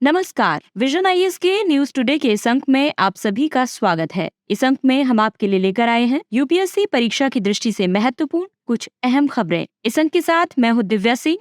नमस्कार, vision IAS के news today के इस अंक में आप सभी का स्वागत है। इस अंक में हम आपके लिए लेकर आए हैं यूपीएससी परीक्षा की दृष्टि से महत्वपूर्ण कुछ अहम खबरें। इस अंक के साथ मैं हूँ दिव्या सिंह।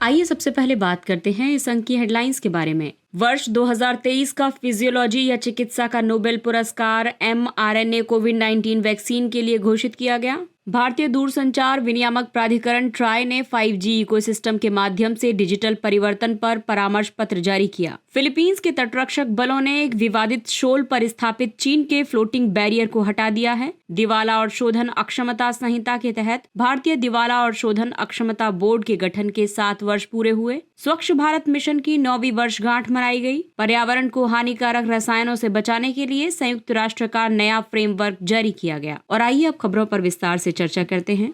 आइए सबसे पहले बात करते हैं इस अंक की हेडलाइंस के बारे में। वर्ष 2023 का फिजियोलॉजी या चिकित्सा का नोबेल पुरस्कार mRNA कोविड-19 वैक्सीन के लिए घोषित किया गया। भारतीय दूरसंचार विनियामक प्राधिकरण ट्राई ने 5G इकोसिस्टम के माध्यम से डिजिटल परिवर्तन पर परामर्श पत्र जारी किया। फिलीपींस के तटरक्षक बलों ने एक विवादित शोल पर स्थापित चीन के फ्लोटिंग बैरियर को हटा दिया है। दिवाला और शोधन अक्षमता संहिता के तहत भारतीय दिवाला और शोधन अक्षमता बोर्ड के गठन के 7 वर्ष पूरे हुए। स्वच्छ भारत मिशन की 9वीं वर्षगांठ मनाई गई। पर्यावरण को हानिकारक रसायनों से बचाने के लिए संयुक्त राष्ट्र का नया फ्रेमवर्क जारी किया गया। और आइए अब खबरों पर विस्तार से चर्चा करते हैं।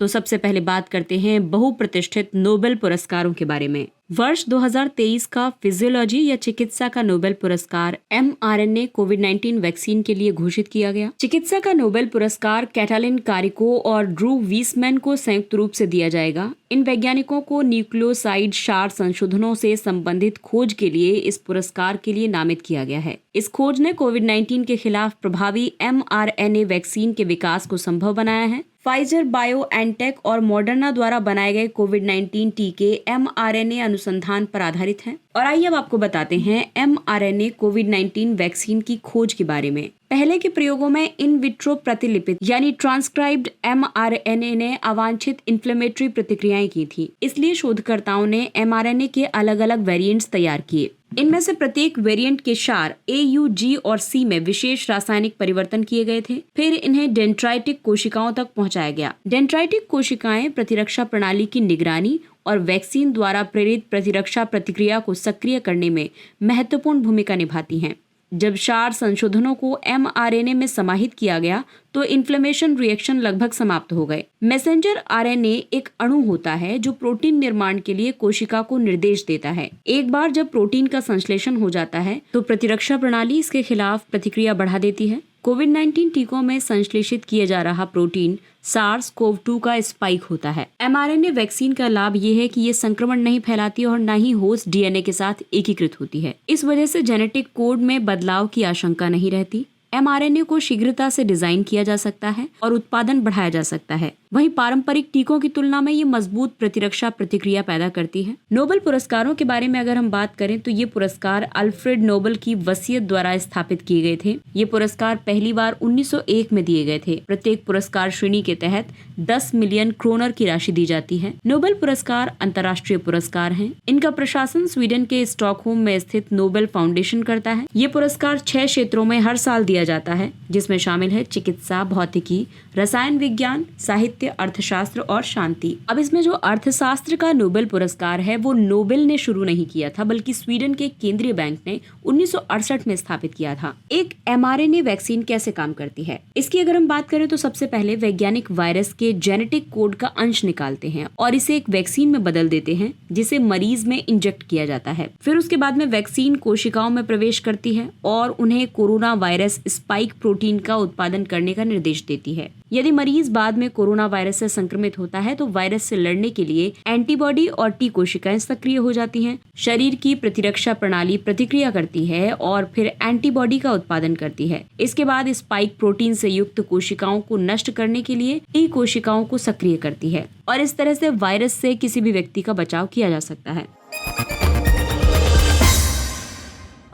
तो सबसे पहले बात करते हैं बहुप्रतिष्ठित नोबेल पुरस्कारों के बारे में। वर्ष 2023 का फिजियोलॉजी या चिकित्सा का नोबेल पुरस्कार mRNA कोविड-19 वैक्सीन के लिए घोषित किया गया। चिकित्सा का नोबेल पुरस्कार कैटालिन कारिको और ड्रू वीसमैन को संयुक्त रूप से दिया जाएगा। इन वैज्ञानिकों को न्यूक्लियोसाइड क्षार संशोधनों से संबंधित खोज के लिए इस पुरस्कार के लिए नामित किया गया है। इस खोज ने कोविड-19 के खिलाफ प्रभावी mRNA वैक्सीन के विकास को संभव बनाया है। फाइजर बायोएनटेक और मॉडर्ना द्वारा बनाए गए कोविड-19 टीके mRNA अनुसंधान पर आधारित हैं। और आइए अब आपको बताते हैं mRNA कोविड-19 वैक्सीन की खोज के बारे में। पहले के प्रयोगों में इन विट्रो प्रतिलिपित यानी ट्रांसक्राइब्ड mRNA ने अवांछित इन्फ्लेमेटरी प्रतिक्रियाएं की थी। इसलिए शोधकर्ताओं ने mRNA के अलग अलग वेरिएंट्स तैयार किए। इनमें से प्रत्येक वेरिएंट के क्षार A, U, G और C में विशेष रासायनिक परिवर्तन किए गए थे। फिर इन्हें डेंड्राइटिक कोशिकाओं तक पहुंचाया गया। डेंड्राइटिक कोशिकाएं प्रतिरक्षा प्रणाली की निगरानी और वैक्सीन द्वारा प्रेरित प्रतिरक्षा प्रतिक्रिया को सक्रिय करने में महत्वपूर्ण भूमिका निभाती हैं। जब क्षार संशोधनों को mRNA में समाहित किया गया तो इन्फ्लेमेशन रिएक्शन लगभग समाप्त हो गए। मैसेंजर RNA एक अणु होता है जो प्रोटीन निर्माण के लिए कोशिका को निर्देश देता है। एक बार जब प्रोटीन का संश्लेषण हो जाता है तो प्रतिरक्षा प्रणाली इसके खिलाफ प्रतिक्रिया बढ़ा देती है। कोविड-19 टीकों में संश्लेषित किया जा रहा प्रोटीन SARS-CoV-2 का स्पाइक होता है। mRNA वैक्सीन का लाभ ये है कि ये संक्रमण नहीं फैलाती और न ही होस्ट DNA के साथ एकीकृत होती है। इस वजह से जेनेटिक कोड में बदलाव की आशंका नहीं रहती। mRNA को शीघ्रता से डिजाइन किया जा सकता है और उत्पादन बढ़ाया जा सकता है। वहीं पारंपरिक टीकों की तुलना में ये मजबूत प्रतिरक्षा प्रतिक्रिया पैदा करती है। नोबेल पुरस्कारों के बारे में अगर हम बात करें तो ये पुरस्कार अल्फ्रेड नोबेल की वसीयत द्वारा स्थापित किए गए थे। ये पुरस्कार पहली बार 1901 में दिए गए थे। प्रत्येक पुरस्कार श्रेणी के तहत 10 मिलियन क्रोनर की राशि दी जाती है। नोबेल पुरस्कार अंतर्राष्ट्रीय पुरस्कार हैं। इनका प्रशासन स्वीडन के स्टॉकहोम में स्थित नोबेल फाउंडेशन करता है। ये पुरस्कार 6 क्षेत्रों में हर साल दिया जाता है, जिसमें शामिल है चिकित्सा, भौतिकी, रसायन विज्ञान, साहित्य, अर्थशास्त्र और शांति। अब इसमें जो अर्थशास्त्र का नोबेल पुरस्कार है वो नोबेल ने शुरू नहीं किया था, बल्कि स्वीडन के केंद्रीय बैंक ने 1968 में स्थापित किया था। एक mRNA वैक्सीन कैसे काम करती है, इसकी अगर हम बात करें तो सबसे पहले वैज्ञानिक वायरस के जेनेटिक कोड का अंश निकालते हैं और इसे एक वैक्सीन में बदल देते हैं, जिसे मरीज में इंजेक्ट किया जाता है। फिर उसके बाद में वैक्सीन कोशिकाओं में प्रवेश करती है और उन्हें कोरोना वायरस स्पाइक प्रोटीन का उत्पादन करने का निर्देश देती है। यदि मरीज बाद में कोरोना वायरस से संक्रमित होता है तो वायरस से लड़ने के लिए एंटीबॉडी और टी कोशिकाएं सक्रिय हो जाती हैं। शरीर की प्रतिरक्षा प्रणाली प्रतिक्रिया करती है और फिर एंटीबॉडी का उत्पादन करती है। इसके बाद स्पाइक प्रोटीन से युक्त कोशिकाओं को नष्ट करने के लिए टी कोशिकाओं को सक्रिय करती है और इस तरह से वायरस से किसी भी व्यक्ति का बचाव किया जा सकता है।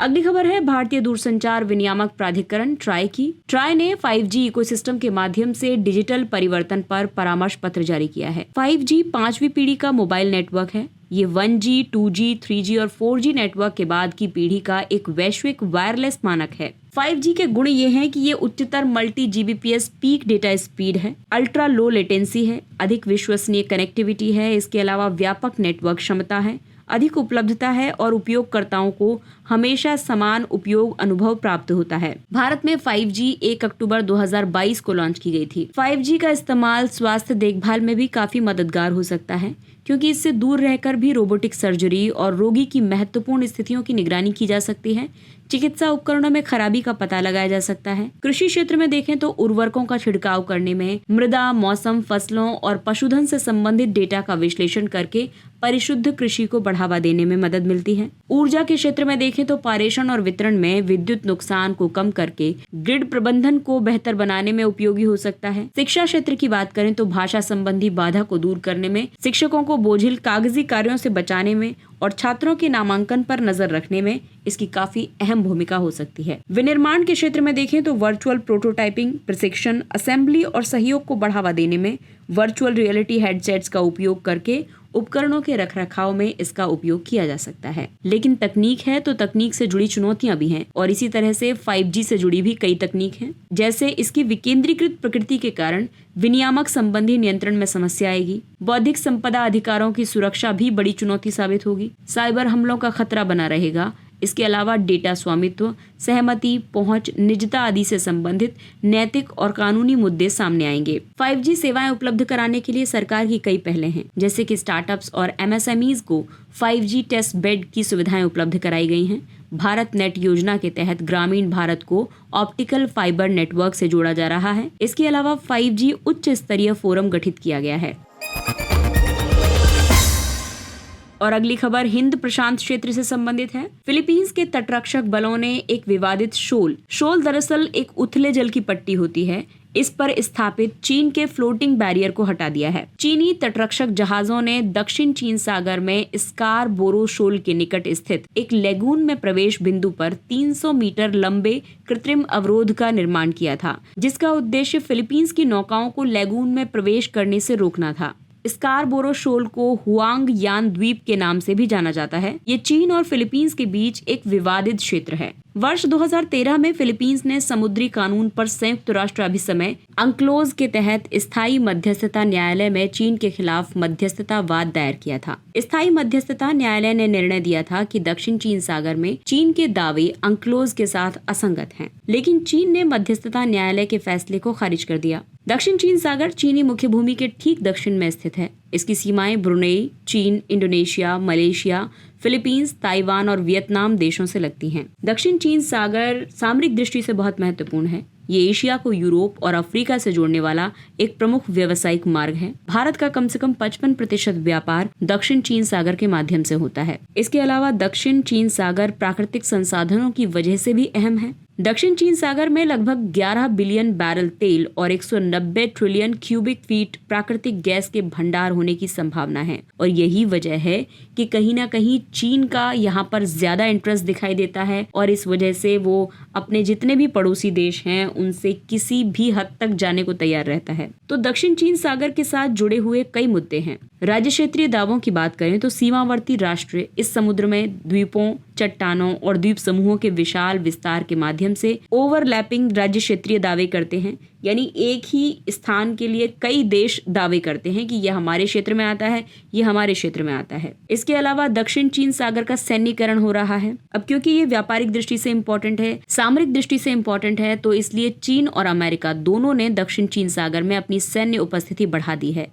अगली खबर है भारतीय दूरसंचार विनियामक प्राधिकरण ट्राई की। ट्राई ने 5G इकोसिस्टम के माध्यम से डिजिटल परिवर्तन पर परामर्श पत्र जारी किया है। 5G 5वीं पीढ़ी का मोबाइल नेटवर्क है। ये 1G, 2G, 3G और 4G नेटवर्क के बाद की पीढ़ी का एक वैश्विक वायरलेस मानक है। 5G के गुण ये हैं कि ये उच्चतर multi GBps peak data speed है, अल्ट्रा लो लेटेंसी है, अधिक विश्वसनीय कनेक्टिविटी है। इसके अलावा व्यापक नेटवर्क क्षमता है, अधिक उपलब्धता है और उपयोगकर्ताओं को हमेशा समान उपयोग अनुभव प्राप्त होता है। भारत में 5G 1 अक्टूबर 2022 को लॉन्च की गई थी। 5G का इस्तेमाल स्वास्थ्य देखभाल में भी काफी मददगार हो सकता है। क्योंकि इससे दूर रहकर भी रोबोटिक सर्जरी और रोगी की महत्वपूर्ण स्थितियों की निगरानी की जा सकती है। चिकित्सा उपकरणों में खराबी का पता लगाया जा सकता है। कृषि क्षेत्र में देखें तो उर्वरकों का छिड़काव करने में, मृदा, मौसम, फसलों और पशुधन से संबंधित डेटा का विश्लेषण करके परिशुद्ध कृषि को बढ़ावा देने में मदद मिलती है। ऊर्जा के क्षेत्र में देखें तो पारेषण और वितरण में विद्युत नुकसान को कम करके ग्रिड प्रबंधन को बेहतर बनाने में उपयोगी हो सकता है। शिक्षा क्षेत्र की बात करें तो भाषा संबंधी बाधा को दूर करने में, शिक्षकों को बोझिल कागजी कार्यों से बचाने में और छात्रों के नामांकन पर नजर रखने में इसकी काफी अहम भूमिका हो सकती है। विनिर्माण के क्षेत्र में देखें तो वर्चुअल प्रोटोटाइपिंग, प्रशिक्षण, असेंबली और सहयोग को बढ़ावा देने में वर्चुअल रियलिटी हेडसेट्स का उपयोग करके उपकरणों के रखरखाव में इसका उपयोग किया जा सकता है। लेकिन तकनीक है तो तकनीक से जुड़ी चुनौतियां भी हैं और इसी तरह से 5G से जुड़ी भी कई तकनीक हैं। जैसे इसकी विकेंद्रीकृत प्रकृति के कारण विनियामक संबंधी नियंत्रण में समस्या आएगी। बौद्धिक संपदा अधिकारों की सुरक्षा भी बड़ी चुनौती साबित होगी। साइबर हमलों का खतरा बना रहेगा। इसके अलावा डेटा स्वामित्व, सहमति, पहुंच, निजता आदि से संबंधित नैतिक और कानूनी मुद्दे सामने आएंगे। 5G सेवाएं उपलब्ध कराने के लिए सरकार की कई पहलें हैं, जैसे कि स्टार्टअप्स और MSMEs को 5G टेस्ट बेड की सुविधाएं उपलब्ध कराई गई हैं। भारत नेट योजना के तहत ग्रामीण भारत को ऑप्टिकल फाइबर नेटवर्क से जोड़ा जा रहा है। इसके अलावा 5G उच्च स्तरीय फोरम गठित किया गया है। और अगली खबर हिंद प्रशांत क्षेत्र से संबंधित है। फिलीपींस के तटरक्षक बलों ने एक विवादित शोल दरअसल एक उथले जल की पट्टी होती है, इस पर स्थापित चीन के फ्लोटिंग बैरियर को हटा दिया है। चीनी तटरक्षक जहाजों ने दक्षिण चीन सागर में स्कारबोरो शोल के निकट स्थित एक लेगून में प्रवेश बिंदु पर 300 मीटर लंबे कृत्रिम अवरोध का निर्माण किया था, जिसका उद्देश्य फिलीपींस की नौकाओं को लेगून में प्रवेश करने से रोकना था। स्कारबोरो शोल को हुआंग यान द्वीप के नाम से भी जाना जाता है। ये चीन और फिलीपींस के बीच एक विवादित क्षेत्र है। वर्ष 2013 में फिलीपींस ने समुद्री कानून पर संयुक्त राष्ट्र अभिसमय अंक्लोज के तहत स्थायी मध्यस्थता न्यायालय में चीन के खिलाफ मध्यस्थता वाद दायर किया था। स्थायी मध्यस्थता न्यायालय ने निर्णय दिया था कि दक्षिण चीन सागर में चीन के दावे अंक्लोज के साथ असंगत हैं, लेकिन चीन ने मध्यस्थता न्यायालय के फैसले को खारिज कर दिया। दक्षिण चीन सागर चीनी मुख्य भूमि के ठीक दक्षिण में स्थित है। इसकी सीमाएं ब्रुनेई, चीन, इंडोनेशिया, मलेशिया, फिलीपींस, ताइवान और वियतनाम देशों से लगती हैं। दक्षिण चीन सागर सामरिक दृष्टि से बहुत महत्वपूर्ण है। ये एशिया को यूरोप और अफ्रीका से जोड़ने वाला एक प्रमुख व्यावसायिक मार्ग है। भारत का कम से कम 55% व्यापार दक्षिण चीन सागर के माध्यम से होता है। इसके अलावा दक्षिण चीन सागर प्राकृतिक संसाधनों की वजह से भी अहम है। दक्षिण चीन सागर में लगभग 11 बिलियन बैरल तेल और 190 ट्रिलियन क्यूबिक फीट प्राकृतिक गैस के भंडार होने की संभावना है और यही वजह है कि कहीं ना कहीं चीन का यहाँ पर ज्यादा इंटरेस्ट दिखाई देता है और इस वजह से वो अपने जितने भी पड़ोसी देश हैं उनसे किसी भी हद तक जाने को तैयार रहता है। तो दक्षिण चीन सागर के साथ जुड़े हुए कई मुद्दे हैं। राज्य क्षेत्रीय दावों की बात करें तो सीमावर्ती राष्ट्र इस समुद्र में द्वीपों, चट्टानों और द्वीप समूहों के विशाल विस्तार के माध्यम से ओवरलैपिंग राज्य क्षेत्रीय दावे करते हैं, यानी एक ही स्थान के लिए कई देश दावे करते हैं कि यह हमारे क्षेत्र में आता है, यह हमारे क्षेत्र में आता है। इसके अलावा दक्षिण चीन सागर का सैन्यीकरण हो रहा है। अब क्योंकि ये व्यापारिक दृष्टि से इम्पोर्टेंट है, सामरिक दृष्टि से इम्पोर्टेंट है, तो इसलिए चीन और अमेरिका दोनों ने दक्षिण चीन सागर में अपनी सैन्य उपस्थिति बढ़ा दी है।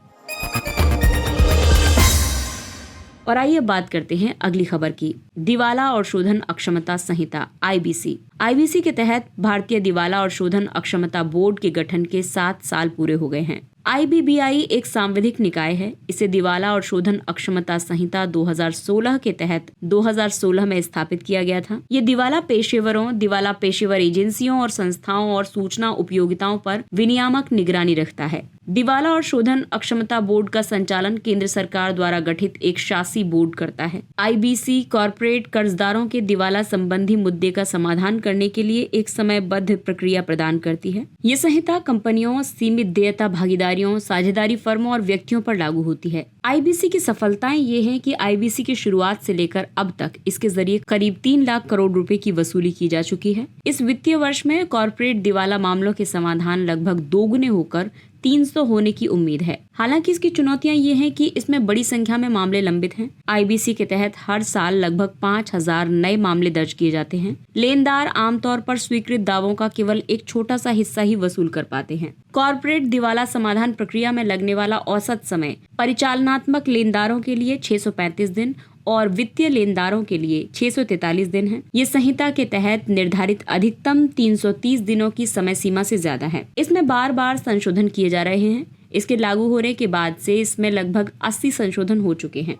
और आइए बात करते हैं अगली खबर की। दिवाला और शोधन अक्षमता संहिता IBC के तहत भारतीय दिवाला और शोधन अक्षमता बोर्ड के गठन के 7 साल पूरे हो गए हैं। IBBI एक सांविधिक निकाय है। इसे दिवाला और शोधन अक्षमता संहिता 2016 के तहत 2016 में स्थापित किया गया था। ये दिवाला पेशेवरों, दिवाला पेशेवर एजेंसियों और संस्थाओं और सूचना उपयोगिताओं पर विनियामक निगरानी रखता है। दिवाला और शोधन अक्षमता बोर्ड का संचालन केंद्र सरकार द्वारा गठित एक शासी बोर्ड करता है। IBC कॉर्पोरेट कर्जदारों के दिवाला संबंधी मुद्दे का समाधान करने के लिए एक समयबद्ध प्रक्रिया प्रदान करती है। ये संहिता कंपनियों, सीमित देयता भागीदारियों, साझेदारी फर्मों और व्यक्तियों पर लागू होती है। IBC की सफलताएं ये हैं कि IBC की शुरुआत से लेकर अब तक इसके जरिए करीब 3 लाख करोड़ रुपए की वसूली की जा चुकी है। इस वित्तीय वर्ष में कॉर्पोरेट दिवाला मामलों के समाधान लगभग दोगुने होकर 300 होने की उम्मीद है। हालांकि इसकी चुनौतियां ये हैं कि इसमें बड़ी संख्या में मामले लंबित हैं। IBC के तहत हर साल लगभग 5000 नए मामले दर्ज किए जाते हैं। लेनदार आमतौर पर स्वीकृत दावों का केवल एक छोटा सा हिस्सा ही वसूल कर पाते हैं। कॉर्पोरेट दिवाला समाधान प्रक्रिया में लगने वाला औसत समय परिचालनात्मक लेनदारों के लिए 635 दिन और वित्तीय लेनदारों के लिए 643 दिन है। ये संहिता के तहत निर्धारित अधिकतम 330 दिनों की समय सीमा से ज्यादा है। इसमें बार बार संशोधन किए जा रहे हैं। इसके लागू होने के बाद से इसमें लगभग 80 संशोधन हो चुके हैं।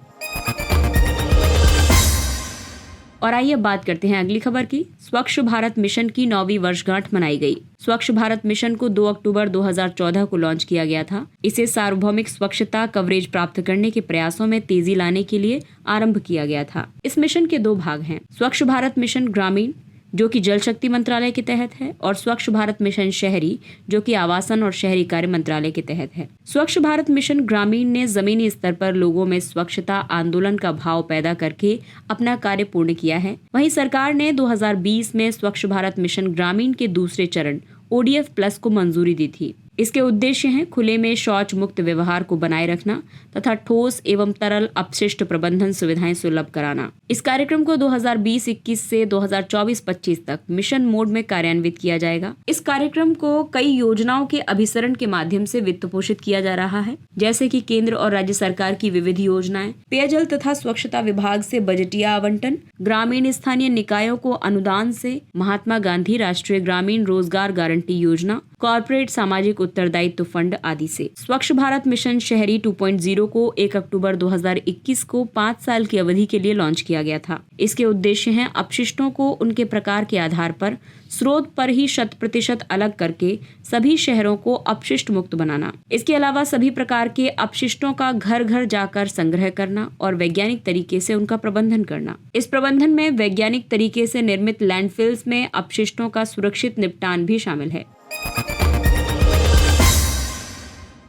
और आइए अब बात करते हैं अगली खबर की। स्वच्छ भारत मिशन की 9वीं वर्षगांठ मनाई गई। स्वच्छ भारत मिशन को 2 अक्टूबर 2014 को लॉन्च किया गया था। इसे सार्वभौमिक स्वच्छता कवरेज प्राप्त करने के प्रयासों में तेजी लाने के लिए आरंभ किया गया था। इस मिशन के 2 भाग हैं, स्वच्छ भारत मिशन ग्रामीण जो कि जल शक्ति मंत्रालय के तहत है और स्वच्छ भारत मिशन शहरी जो कि आवासन और शहरी कार्य मंत्रालय के तहत है। स्वच्छ भारत मिशन ग्रामीण ने जमीनी स्तर पर लोगों में स्वच्छता आंदोलन का भाव पैदा करके अपना कार्य पूर्ण किया है। वहीं सरकार ने 2020 में स्वच्छ भारत मिशन ग्रामीण के दूसरे चरण ODF+ को मंजूरी दी थी। इसके उद्देश्य हैं खुले में शौच मुक्त व्यवहार को बनाए रखना तथा ठोस एवं तरल अपशिष्ट प्रबंधन सुविधाएं सुलभ कराना। इस कार्यक्रम को 2020-21 से 2024-25 तक मिशन मोड में कार्यान्वित किया जाएगा। इस कार्यक्रम को कई योजनाओं के अभिसरण के माध्यम से वित्त पोषित किया जा रहा है, जैसे कि केंद्र और राज्य सरकार की विविध योजनाएं, पेयजल तथा स्वच्छता विभाग से बजटीय आवंटन, ग्रामीण स्थानीय निकायों को अनुदान से, महात्मा गांधी राष्ट्रीय ग्रामीण रोजगार गारंटी योजना, कॉर्पोरेट सामाजिक उत्तरदायित्व फंड आदि से। स्वच्छ भारत मिशन शहरी 2.0 को 1 अक्टूबर 2021 को 5 साल की अवधि के लिए लॉन्च किया गया था। इसके उद्देश्य हैं अपशिष्टों को उनके प्रकार के आधार पर स्रोत पर ही 100% अलग करके सभी शहरों को अपशिष्ट मुक्त बनाना। इसके अलावा सभी प्रकार के अपशिष्टों का घर घर जाकर संग्रह करना और वैज्ञानिक तरीके से उनका प्रबंधन करना। इस प्रबंधन में वैज्ञानिक तरीके से निर्मित लैंडफिल्स में अपशिष्टों का सुरक्षित निपटान भी शामिल है।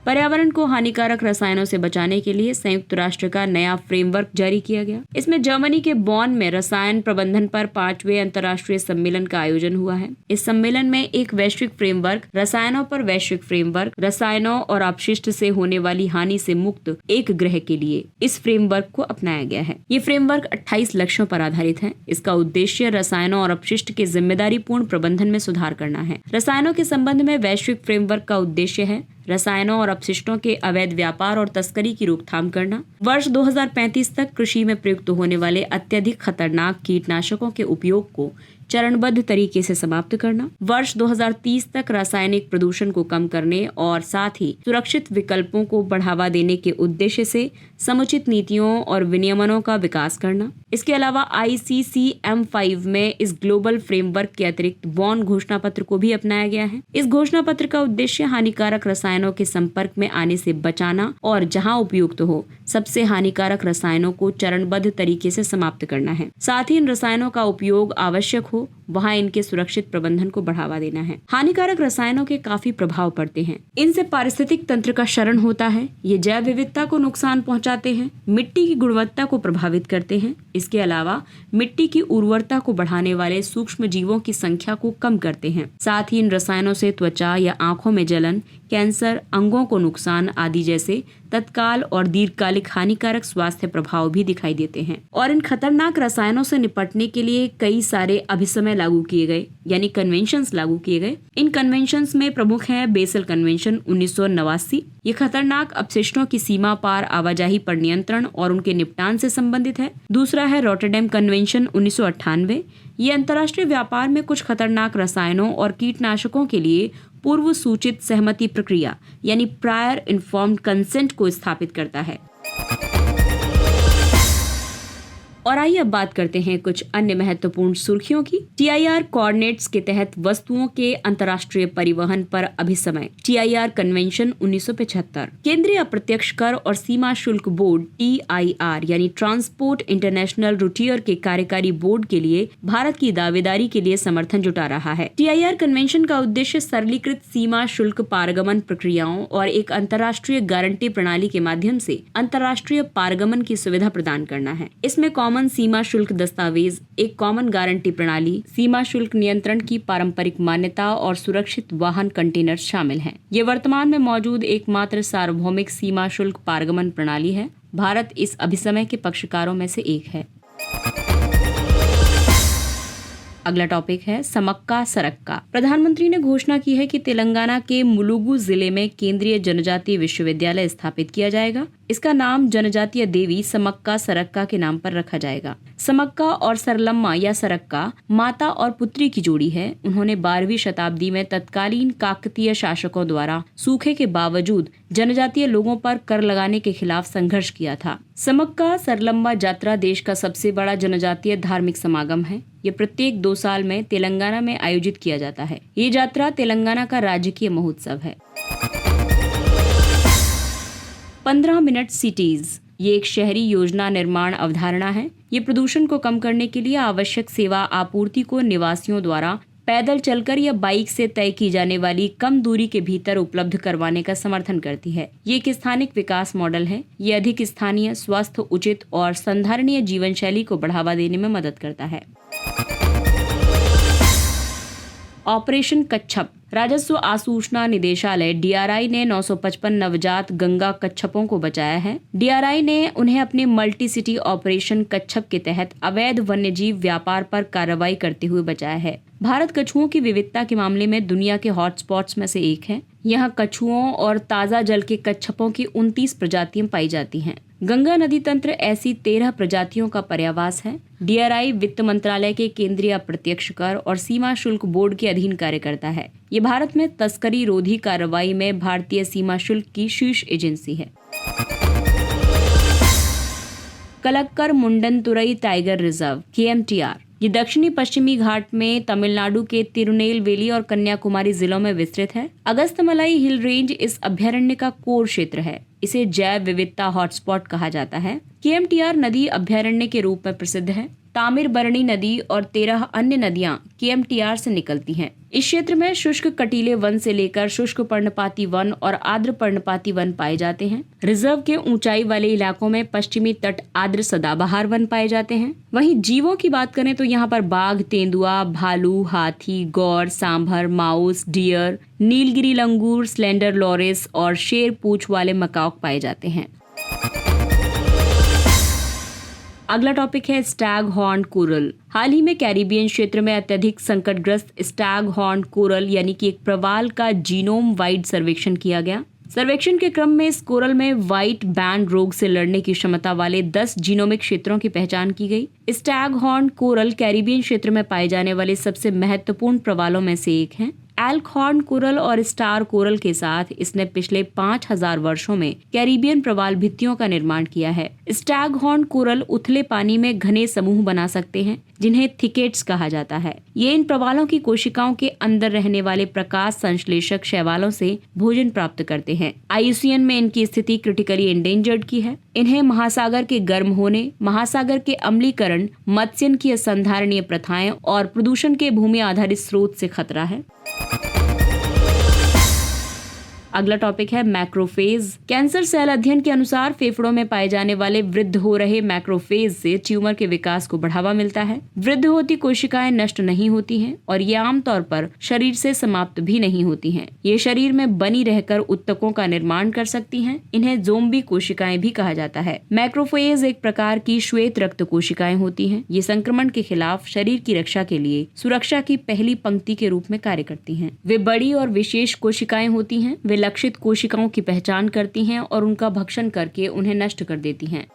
पर्यावरण को हानिकारक रसायनों से बचाने के लिए संयुक्त राष्ट्र का नया फ्रेमवर्क जारी किया गया। इसमें जर्मनी के बॉन में रसायन प्रबंधन पर 5वें अंतर्राष्ट्रीय सम्मेलन का आयोजन हुआ है। इस सम्मेलन में एक वैश्विक फ्रेमवर्क, रसायनों पर वैश्विक फ्रेमवर्क, रसायनों और अपशिष्ट से होने वाली हानि से मुक्त एक ग्रह के लिए इस फ्रेमवर्क को अपनाया गया है। ये फ्रेमवर्क 28 लक्ष्यों पर आधारित है। इसका उद्देश्य रसायनों और अपशिष्ट के जिम्मेदारी पूर्ण प्रबंधन में सुधार करना है। रसायनों के संबंध में वैश्विक फ्रेमवर्क का उद्देश्य है रसायनों और अपशिष्टों के अवैध व्यापार और तस्करी की रोकथाम करना, वर्ष 2035 तक कृषि में प्रयुक्त होने वाले अत्यधिक खतरनाक कीटनाशकों के उपयोग को चरणबद्ध तरीके से समाप्त करना, वर्ष 2030 तक रासायनिक प्रदूषण को कम करने और साथ ही सुरक्षित विकल्पों को बढ़ावा देने के उद्देश्य से समुचित नीतियों और विनियमनों का विकास करना। इसके अलावा ICCM5 में इस ग्लोबल फ्रेमवर्क के अतिरिक्त बॉन घोषणा पत्र को भी अपनाया गया है। इस घोषणा पत्र का उद्देश्य हानिकारक रसायनों के संपर्क में आने से बचाना और जहां उपयुक्त हो सबसे हानिकारक रसायनों को चरणबद्ध तरीके से समाप्त करना है। साथ ही इन रसायनों का उपयोग आवश्यक हो वहां इनके सुरक्षित प्रबंधन को बढ़ावा देना है। हानिकारक रसायनों के काफी प्रभाव पड़ते हैं। इनसे पारिस्थितिक तंत्र का क्षरण होता है। ये जैव विविधता को नुकसान पहुंचाते हैं, मिट्टी की गुणवत्ता को प्रभावित करते हैं। इसके अलावा मिट्टी की उर्वरता को बढ़ाने वाले सूक्ष्म जीवों की संख्या को कम करते हैं। साथ ही इन रसायनों से त्वचा या आंखों में जलन, कैंसर, अंगों को नुकसान आदि जैसे तत्काल और दीर्घकालिक हानिकारक स्वास्थ्य प्रभाव भी दिखाई देते हैं। और इन खतरनाक रसायनों से निपटने के लिए कई सारे अभिसमय लागू किए गए, यानी कन्वेंशंस लागू किए गए। इन कन्वेंशंस में प्रमुख है बेसल कन्वेंशन 1989। ये खतरनाक अपशिष्टों की सीमा पार आवाजाही पर नियंत्रण और उनके निपटान से संबंधित है। दूसरा है रॉटरडैम कन्वेंशन 1998। ये अंतर्राष्ट्रीय व्यापार में कुछ खतरनाक रसायनों और कीटनाशकों के लिए पूर्व सूचित सहमति प्रक्रिया यानी प्रायर इन्फॉर्म्ड कंसेंट को स्थापित करता है। और आइए अब बात करते हैं कुछ अन्य महत्वपूर्ण सुर्खियों की। TIR कोऑर्डिनेट्स के तहत वस्तुओं के अंतर्राष्ट्रीय परिवहन पर अभिसमय TIR कन्वेंशन 1975। केंद्रीय अप्रत्यक्ष कर और सीमा शुल्क बोर्ड TIR यानी ट्रांसपोर्ट इंटरनेशनल रूटियर के कार्यकारी बोर्ड के लिए भारत की दावेदारी के लिए समर्थन जुटा रहा है। TIR कन्वेंशन का उद्देश्य सरलीकृत सीमा शुल्क पारगमन प्रक्रियाओं और एक अंतर्राष्ट्रीय गारंटी प्रणाली के माध्यम से अंतर्राष्ट्रीय पारगमन की सुविधा प्रदान करना है। इसमें कॉमन सीमा शुल्क दस्तावेज, एक कॉमन गारंटी प्रणाली, सीमा शुल्क नियंत्रण की पारंपरिक मान्यता और सुरक्षित वाहन कंटेनर शामिल हैं। ये वर्तमान में मौजूद एकमात्र सार्वभौमिक सीमा शुल्क पारगमन प्रणाली है। भारत इस अभिसमय के पक्षकारों में से एक है। अगला टॉपिक है समक्का सरक्का। प्रधानमंत्री ने घोषणा की है कि तेलंगाना के मुलुगु जिले में केंद्रीय जनजातीय विश्वविद्यालय स्थापित किया जाएगा। इसका नाम जनजातीय देवी समक्का सरक्का के नाम पर रखा जाएगा। समक्का और सरलम्मा या सरक्का माता और पुत्री की जोड़ी है। उन्होंने 12वीं शताब्दी में तत्कालीन काकतीय शासकों द्वारा सूखे के बावजूद जनजातीय लोगों पर कर लगाने के खिलाफ संघर्ष किया था। समक्का सरलम्मा यात्रा देश का सबसे बड़ा जनजातीय धार्मिक समागम है। ये प्रत्येक 2 साल में तेलंगाना में आयोजित किया जाता है। ये यात्रा तेलंगाना का राजकीय महोत्सव है। 15 मिनट सिटीज, ये एक शहरी योजना निर्माण अवधारणा है। ये प्रदूषण को कम करने के लिए आवश्यक सेवा आपूर्ति को निवासियों द्वारा पैदल चलकर या बाइक से तय की जाने वाली कम दूरी के भीतर उपलब्ध करवाने का समर्थन करती है। ये एक स्थानिक विकास मॉडल है। ये अधिक स्थानीय, स्वस्थ, उचित और संधारणीय जीवन शैली को बढ़ावा देने में मदद करता है। ऑपरेशन कच्छप, राजस्व आसूचना निदेशालय DRI ने 955 नवजात गंगा कच्छपों को बचाया है। DRI ने उन्हें अपने मल्टी सिटी ऑपरेशन कच्छप के तहत अवैध वन्यजीव व्यापार पर कार्रवाई करते हुए बचाया है। भारत कछुओं की विविधता के मामले में दुनिया के हॉटस्पॉट्स में से एक है। यहाँ कछुओं और ताजा जल के कच्छपों की 29 प्रजातियां पाई जाती हैं। गंगा नदी तंत्र ऐसी 13 प्रजातियों का पर्यावास है। DRI वित्त मंत्रालय के केंद्रीय अप्रत्यक्ष कर और सीमा शुल्क बोर्ड के अधीन कार्य करता है। ये भारत में तस्करी रोधी कार्रवाई में भारतीय सीमा शुल्क की शीर्ष एजेंसी है। कलक्कर मुंडनतुरई टाइगर रिजर्व KMTR, ये दक्षिणी पश्चिमी घाट में तमिलनाडु के तिरुनेलवेली और कन्याकुमारी जिलों में विस्तृत है। अगस्तमलाई हिल रेंज इस अभयारण्य का कोर क्षेत्र है। इसे जैव विविधता हॉटस्पॉट कहा जाता है। KMTR नदी अभयारण्य के रूप में प्रसिद्ध है। तामिरबरणी नदी और 13 अन्य नदियां KMTR से निकलती हैं। इस क्षेत्र में शुष्क कटीले वन से लेकर शुष्क पर्णपाती वन और आर्द्र पर्णपाती वन पाए जाते हैं। रिजर्व के ऊंचाई वाले इलाकों में पश्चिमी तट आर्द्र सदाबहार वन पाए जाते हैं। वहीं जीवों की बात करें तो यहाँ पर बाघ, तेंदुआ, भालू, हाथी, गौर, सांभर, माउस, डियर, नीलगिरी लंगूर, स्लेंडर लॉरेस और शेर पूंछ वाले मकाओक पाए जाते हैं। अगला टॉपिक है स्टैग हॉर्न कोरल। हाल ही में कैरिबियन क्षेत्र में अत्यधिक संकटग्रस्त स्टैग हॉर्न कोरल यानी कि एक प्रवाल का जीनोम वाइड सर्वेक्षण किया गया। सर्वेक्षण के क्रम में इस कोरल में व्हाइट बैंड रोग से लड़ने की क्षमता वाले 10 जीनोमिक क्षेत्रों की पहचान की गई। स्टैग हॉर्न कोरल कैरिबियन क्षेत्र में पाए जाने वाले सबसे महत्वपूर्ण प्रवालों में से एक है। एल्क हॉर्न कोरल और स्टार कोरल के साथ इसने पिछले 5000 वर्षों में कैरिबियन प्रवाल भित्तियों का निर्माण किया है। स्टैग हॉर्न कोरल उथले पानी में घने समूह बना सकते हैं जिन्हें थिकेट्स कहा जाता है। ये इन प्रवालों की कोशिकाओं के अंदर रहने वाले प्रकाश संश्लेषक शैवालों से भोजन प्राप्त करते हैं। IUCN में इनकी स्थिति क्रिटिकली एंडेंजर्ड की है। इन्हें महासागर के गर्म होने, महासागर के अम्लीकरण, मत्स्यन की असंधारणीय प्रथाएं और प्रदूषण के भूमि आधारित स्रोत से खतरा है। अगला टॉपिक है मैक्रोफेज। कैंसर सेल अध्ययन के अनुसार फेफड़ों में पाए जाने वाले वृद्ध हो रहे मैक्रोफेज से ट्यूमर के विकास को बढ़ावा मिलता है। वृद्ध होती कोशिकाएं नष्ट नहीं होती हैं और ये आमतौर पर शरीर से समाप्त भी नहीं होती हैं। ये शरीर में बनी रहकर उत्तकों का निर्माण कर सकती हैं। इन्हें ज़ोंबी कोशिकाएं भी कहा जाता है। मैक्रोफेज एक प्रकार की श्वेत रक्त कोशिकाएं होती हैं। ये संक्रमण के खिलाफ शरीर की रक्षा के लिए सुरक्षा की पहली पंक्ति के रूप में कार्य करती हैं। वे बड़ी और विशेष कोशिकाएं होती हैं। वे लक्षित कोशिकाओं की पहचान करती हैं और उनका भक्षण करके उन्हें नष्ट कर देती हैं।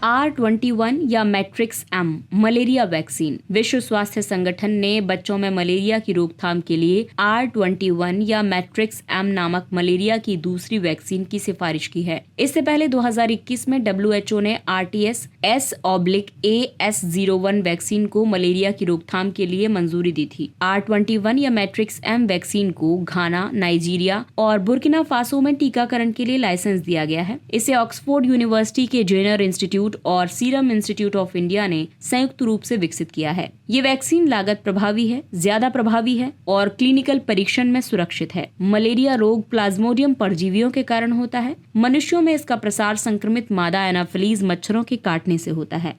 R21 या मैट्रिक्स M मलेरिया वैक्सीन। विश्व स्वास्थ्य संगठन ने बच्चों में मलेरिया की रोकथाम के लिए R21 या मैट्रिक्स M नामक मलेरिया की दूसरी वैक्सीन की सिफारिश की है। इससे पहले 2021 में WHO ने RTS-S/AS01 वैक्सीन को मलेरिया की रोकथाम के लिए मंजूरी दी थी। R21 या मैट्रिक्स M वैक्सीन को घाना, नाइजीरिया और बुर्किना फासो में टीकाकरण के लिए लाइसेंस दिया गया है। इसे ऑक्सफोर्ड यूनिवर्सिटी के जेनर इंस्टीट्यूट इंस्टीट्यूट और सीरम इंस्टीट्यूट ऑफ इंडिया ने संयुक्त रूप से विकसित किया है। ये वैक्सीन लागत प्रभावी है, ज्यादा प्रभावी है और क्लिनिकल परीक्षण में सुरक्षित है। मलेरिया रोग प्लाज्मोडियम परजीवियों के कारण होता है। मनुष्यों में इसका प्रसार संक्रमित मादा एनाफिलीज मच्छरों के काटने से होता है।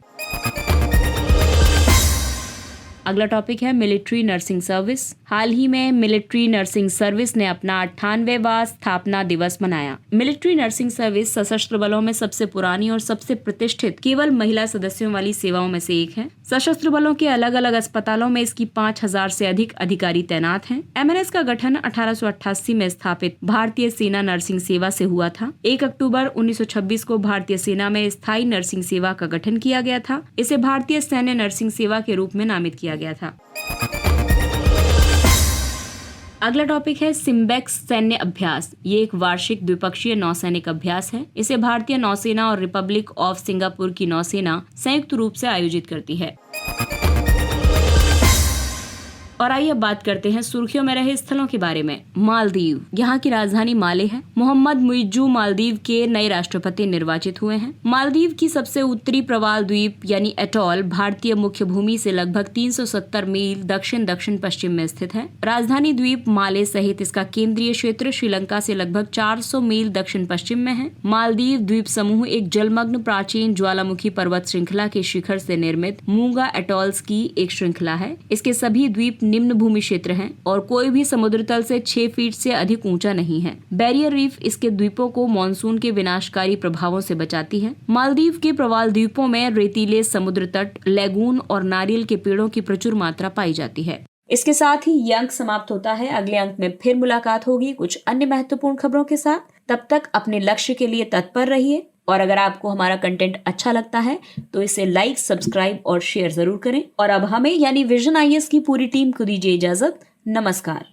अगला टॉपिक है मिलिट्री नर्सिंग सर्विस। हाल ही में मिलिट्री नर्सिंग सर्विस ने अपना 98वां स्थापना दिवस मनाया। मिलिट्री नर्सिंग सर्विस सशस्त्र बलों में सबसे पुरानी और सबसे प्रतिष्ठित केवल महिला सदस्यों वाली सेवाओं में से एक है। सशस्त्र बलों के अलग अलग अस्पतालों में इसकी 5000 से अधिक अधिकारी तैनात हैं। एमएनएस का गठन 1888 में स्थापित भारतीय सेना नर्सिंग सेवा से हुआ था। 1 अक्टूबर 1926 को भारतीय सेना में स्थायी नर्सिंग सेवा का गठन किया गया था। इसे भारतीय सैन्य नर्सिंग सेवा के रूप में नामित किया गया था। अगला टॉपिक है सिम्बेक्स सैन्य अभ्यास। ये एक वार्षिक द्विपक्षीय नौसैनिक अभ्यास है। इसे भारतीय नौसेना और रिपब्लिक ऑफ सिंगापुर की नौसेना संयुक्त रूप से आयोजित करती है। और आइए अब बात करते हैं सुर्खियों में रहे स्थलों के बारे में। मालदीव, यहाँ की राजधानी माले है। मोहम्मद मुइज्जू मालदीव के नए राष्ट्रपति निर्वाचित हुए हैं। मालदीव की सबसे उत्तरी प्रवाल द्वीप यानी एटॉल भारतीय मुख्य भूमि से लगभग 370 मील दक्षिण दक्षिण पश्चिम में स्थित है। राजधानी द्वीप माले सहित इसका केंद्रीय क्षेत्र श्रीलंका से लगभग 400 मील दक्षिण पश्चिम में है। मालदीव द्वीप समूह एक जलमग्न प्राचीन ज्वालामुखी पर्वत श्रृंखला के शिखर से निर्मित मूंगा एटॉल्स की एक श्रृंखला है। इसके सभी द्वीप निम्न भूमि क्षेत्र हैं और कोई भी समुद्र तल से 6 फीट से अधिक ऊंचा नहीं है। बैरियर रीफ इसके द्वीपों को मानसून के विनाशकारी प्रभावों से बचाती है। मालदीव के प्रवाल द्वीपों में रेतीले समुद्र तट, लैगून और नारियल के पेड़ों की प्रचुर मात्रा पाई जाती है। इसके साथ ही ये अंक समाप्त होता है। अगले अंक में फिर मुलाकात होगी कुछ अन्य महत्वपूर्ण खबरों के साथ। तब तक अपने लक्ष्य के लिए तत्पर रहिए और अगर आपको हमारा कंटेंट अच्छा लगता है तो इसे लाइक, सब्सक्राइब और शेयर जरूर करें। और अब हमें यानी विजन आईएएस की पूरी टीम को दीजिए इजाजत। नमस्कार।